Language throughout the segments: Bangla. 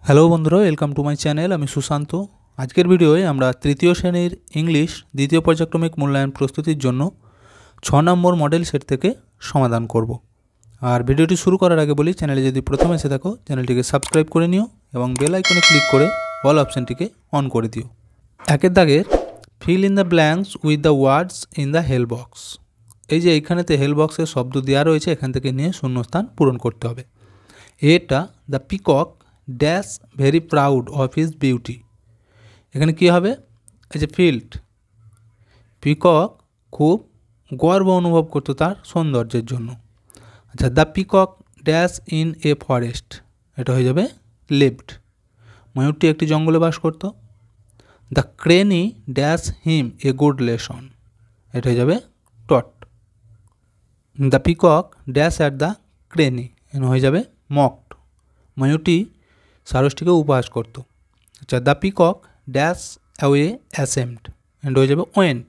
হ্যালো বন্ধুরা, ওয়েলকাম টু মাই চ্যানেল। আমি সুশান্ত। আজকের ভিডিওয়ে আমরা তৃতীয় শ্রেণীর ইংলিশ দ্বিতীয় পর্যায়ক্রমিক মূল্যায়ন প্রস্তুতির জন্য 6 নম্বর মডেল সেট থেকে সমাধান করব। আর ভিডিওটি শুরু করার আগে বলি, চ্যানেলে যদি প্রথম এসে থাকো চ্যানেলটিকে সাবস্ক্রাইব করে নিও এবং বেল আইকনে ক্লিক করে অল অপশানটিকে অন করে দিও। একের দাগের fill in the blanks with the words in the help box. এই যে এইখানেতে হেল বক্সের শব্দ দেওয়া রয়েছে, এখান থেকে নিয়ে শূন্যস্থান পূরণ করতে হবে। এটা the peacock dash very proud of his beauty. এখানে কী হবে? এই যে ফিল্ড, পিকক খুব গর্ব অনুভব করতো তার সৌন্দর্যের জন্য। আচ্ছা, the peacock dash in a forest, এটা হয়ে যাবে লিভড। ময়ূরটি একটি জঙ্গলে বাস করত। The crane dash him a good lesson, এটা হয়ে যাবে taught. The peacock dash at the crane, এখানে হয়ে যাবে মকড। ময়ূরটি সারসটিকে উপহাস করত। আচ্ছা, the peacock dash away ashamed, and হয়ে যাবে ওয়েন্ট।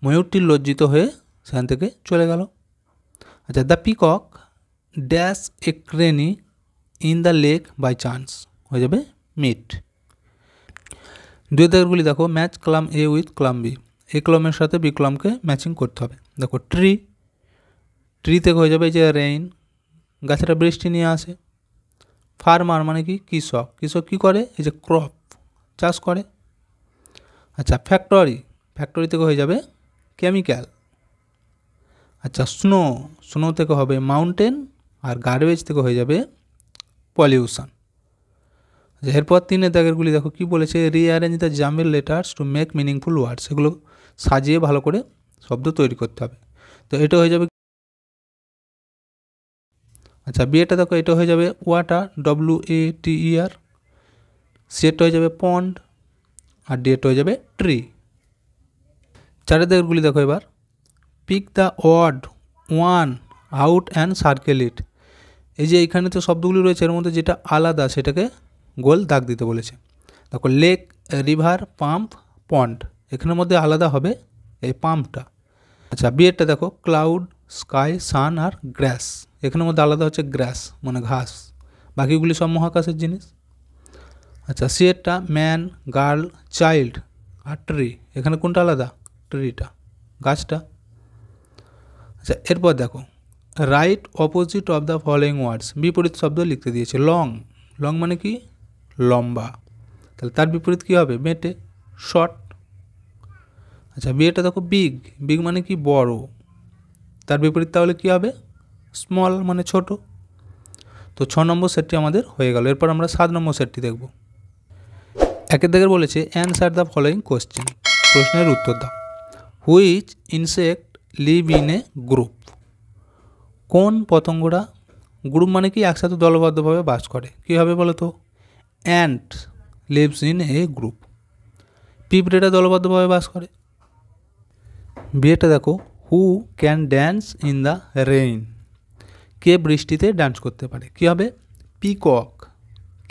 ময়ূরটি লজ্জিত হয়ে সেখান থেকে চলে গেল। আচ্ছা, the peacock dash a crane in the lake by chance, হয়ে যাবে মিট। দুই দাগেরগুলি দেখো, match column A with column B. A কলমের সাথে বি কলমকে ম্যাচিং করতে হবে। দেখো ট্রি, ট্রি থেকে হয়ে যাবে যে রেইন, গাছেরা বৃষ্টি নিয়ে আসে। ফার্মার মানে কি কৃষক, কৃষক কী করে? এই যে ক্রপ চাষ করে। আচ্ছা, ফ্যাক্টরি, ফ্যাক্টরি থেকে হয়ে যাবে কেমিক্যাল। আচ্ছা, স্নো, স্নো থেকে হবে মাউন্টেন। আর গার্বেজ থেকে হয়ে যাবে পলিউশন। আচ্ছা, এরপর তিনের দাগেরগুলি দেখো কী বলেছে, rearrange the jumble letters to make meaningful ওয়ার্ডস। এগুলো সাজিয়ে ভালো করে শব্দ তৈরি করতে হবে। তো এটা হয়ে যাবে। আচ্ছা, বিয়েটা দেখো, এটা হয়ে যাবে ওয়াটার, WATER। সিএটা হয়ে যাবে পন্ড, আর ডিএটা হয়ে যাবে ট্রি। চারের দাগেরগুলি দেখো এবার, pick the word one out and circle it. এই যে এইখানে তো শব্দগুলি রয়েছে, এর মধ্যে যেটা আলাদা সেটাকে গোল দাগ দিতে বলেছে। দেখো লেক, রিভার, পাম্প, পন্ড, এখানের মধ্যে আলাদা হবে এই পাম্পটা। আচ্ছা, বিয়েরটা দেখো, ক্লাউড, স্কাই, সান আর গ্রাস। এখানের মধ্যে আলাদা হচ্ছে গ্রাস মানে ঘাস, বাকিগুলি সব মহাকাশের জিনিস। আচ্ছা, সিএরটা ম্যান, গার্ল, চাইল্ড আর ট্রি। এখানে কোনটা আলাদা? ট্রিটা, গাছটা। আচ্ছা, এরপর দেখো, right opposite of the following words. বিপরীত শব্দ লিখতে দিয়েছে। লং, লং মানে কি? লম্বা। তাহলে তার বিপরীত কী হবে? বেঁটে, শর্ট। আচ্ছা, বিয়েটা দেখো, বিগ, বিগ মানে কি? বড়। তার বিপরীত তাহলে কী হবে? স্মল মানে ছোট। তো 6 নম্বর সেটটি আমাদের হয়ে গেল। এরপর আমরা 7 নম্বর সেটটি দেখব। একের দাগের বলেছে অ্যান্সার দ্য ফলোয়িং কোশ্চেন। প্রশ্নের উত্তর দাও। Which insect live in a group. কোন পতঙ্গরা, গ্রুপ মানে কি একসাথে দলবদ্ধভাবে বাস করে, কী হবে বলো তো? Ant lives in a group. পিঁপড়েটা দলবদ্ধভাবে বাস করে। বিয়েটা দেখো, who can dance in the rain. কে বৃষ্টিতে ডান্স করতে পারে, কী হবে? Peacock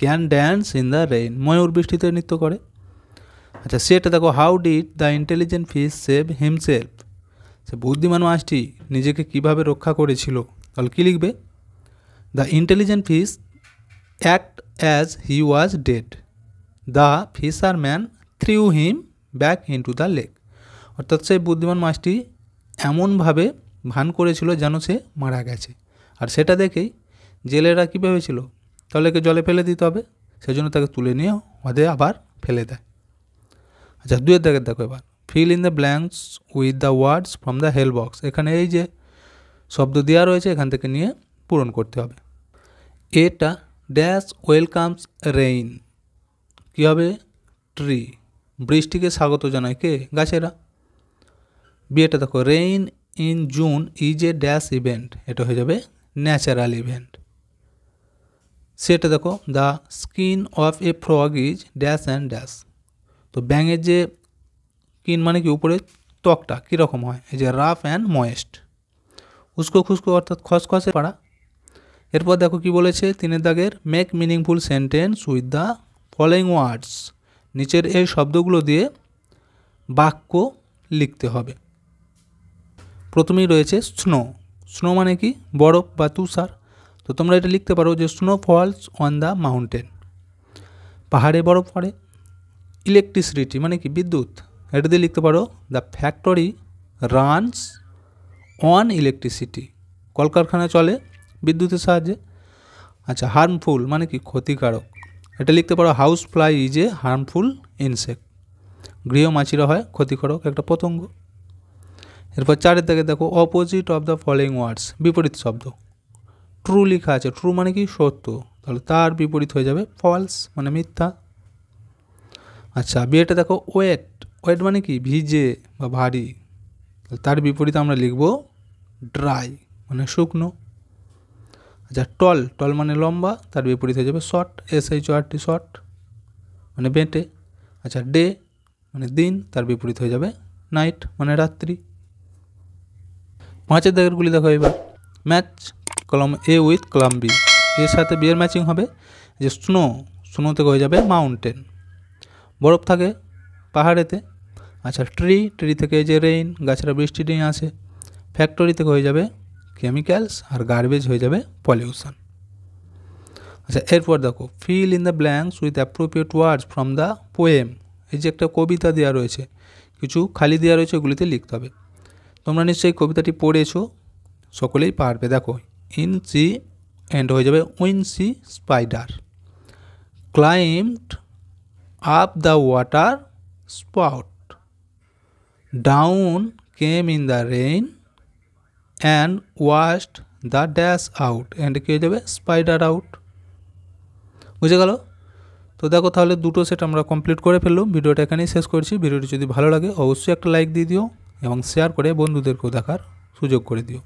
can dance in the rain. ময়ূর বৃষ্টিতে নৃত্য করে। আচ্ছা, সেটা দেখো, how did the intelligent fish save himself. সে বুদ্ধিমান মাছটি নিজেকে কিভাবে রক্ষা করেছিল, তাহলে কী লিখবে? The intelligent fish act as he was dead, the fisherman threw him back into the lake. অর্থাৎ সেই বুদ্ধিমান মাছটি এমনভাবে ভান করেছিল যেন সে মারা গেছে, আর সেটা দেখেই জেলেরা কী ভেবেছিল, তাহলে একে জলে ফেলে দিতে হবে, সেজন্য তাকে তুলে নিয়ে হ্রদে আবার ফেলে দেয়। আচ্ছা, দুয়ের দাগের দেখো এবার, fill in the blanks with the words from the help box. এখানে এই যে শব্দ দেওয়া রয়েছে এখান থেকে নিয়ে পূরণ করতে হবে। এটা ড্যাশ ওয়েলকামস রেইন, কী হবে? ট্রি, বৃষ্টিকে স্বাগত জানায় কে? গাছেরা। বিয়েটা দেখো, rain in June is a dash event, এটা হয়ে যাবে ন্যাচারাল ইভেন্ট। সেটা দেখো, the skin of A frog is dash and dash. তো ব্যাঙের যে স্কিন মানে কি উপরে ত্বকটা কীরকম হয়? এই যে রাফ অ্যান্ড ময়েস্ট, উস্কো খুস্কো অর্থাৎ খসখসে পাড়া। এরপর দেখো কি বলেছে, 3 দাগের, make meaningful sentence with the following ওয়ার্ডস। নিচের এই শব্দগুলো দিয়ে বাক্য লিখতে হবে। প্রথমেই রয়েছে স্নো। স্নো মানে কি? বরফ বা তুষার। তো তোমরা এটা লিখতে পারো যে snow falls on the mountain. পাহাড়ে বরফ পড়ে। ইলেকট্রিসিটি মানে কি বিদ্যুৎ, এটা দিয়ে লিখতে পারো the factory runs on electricity, কলকারখানা চলে বিদ্যুতের সাহায্যে। আচ্ছা, হার্মফুল মানে কি ক্ষতিকারক, এটা লিখতে পারো house fly is a harmful insect, গৃহমাছিরা হয় ক্ষতিকারক একটা পতঙ্গ। এরপর 4 থেকে দেখো opposite of the following words, বিপরীত শব্দ। ট্রু লেখা আছে, ট্রু মানে কি সত্য, তাহলে তার বিপরীত হয়ে যাবে ফলস মানে মিথ্যা। আচ্ছা, বিয়েটা দেখো ওয়েট, ওয়েট মানে কি ভিজে বা ভারী, তার বিপরীত আমরা লিখব ড্রাই মানে শুকনো। আচ্ছা, টল, টল মানে লম্বা, তার বিপরীত হয়ে যাবে শর্ট, SHORT শর্ট মানে বেঁটে। আচ্ছা, ডে মানে দিন, তার বিপরীত হয়ে যাবে নাইট মানে রাত্রি। 5 দাগেরগুলি দেখো এবার। ম্যাচ কলম এ উইথ কলম বি, এর সাথে বি এর ম্যাচিং হবে। যে স্নো, স্নো থেকে হয়ে যাবে মাউন্টেন, বরফ থাকে পাহাড়েতে। আচ্ছা, ট্রি, ট্রি থেকে যে রেইন, গাছেরা বৃষ্টি নিয়ে আসে। ফ্যাক্টরি থেকে হয়ে যাবে কেমিক্যালস, আর গার্বেজ হয়ে যাবে পলিউশন। আচ্ছা, এরপর দেখো feel in the blanks with appropriate words from the poem, এই যে একটা কবিতা দেওয়া রয়েছে, কিছু খালি দেওয়া রয়েছে, ওগুলিতে লিখতে হবে। তোমরা নিশ্চয়ই কবিতাটি পড়েছো, সকলেই পারবে। দেখো, ইন সি এন্ড হয়ে যাবে wincy spider climbed up the water spout, down came in the rain and washed the dash out, and কী হয়ে যাবে স্পাইডার আউট। বুঝে গেল? তো দেখো তাহলে দুটো সেট আমরা কমপ্লিট করে ফেললাম। ভিডিওটা এখানেই শেষ করছি। ভিডিওটি যদি ভালো লাগে অবশ্যই একটা লাইক দিয়ে দিও এবং শেয়ার করে বন্ধুদেরকেও দেখার সুযোগ করে দিও।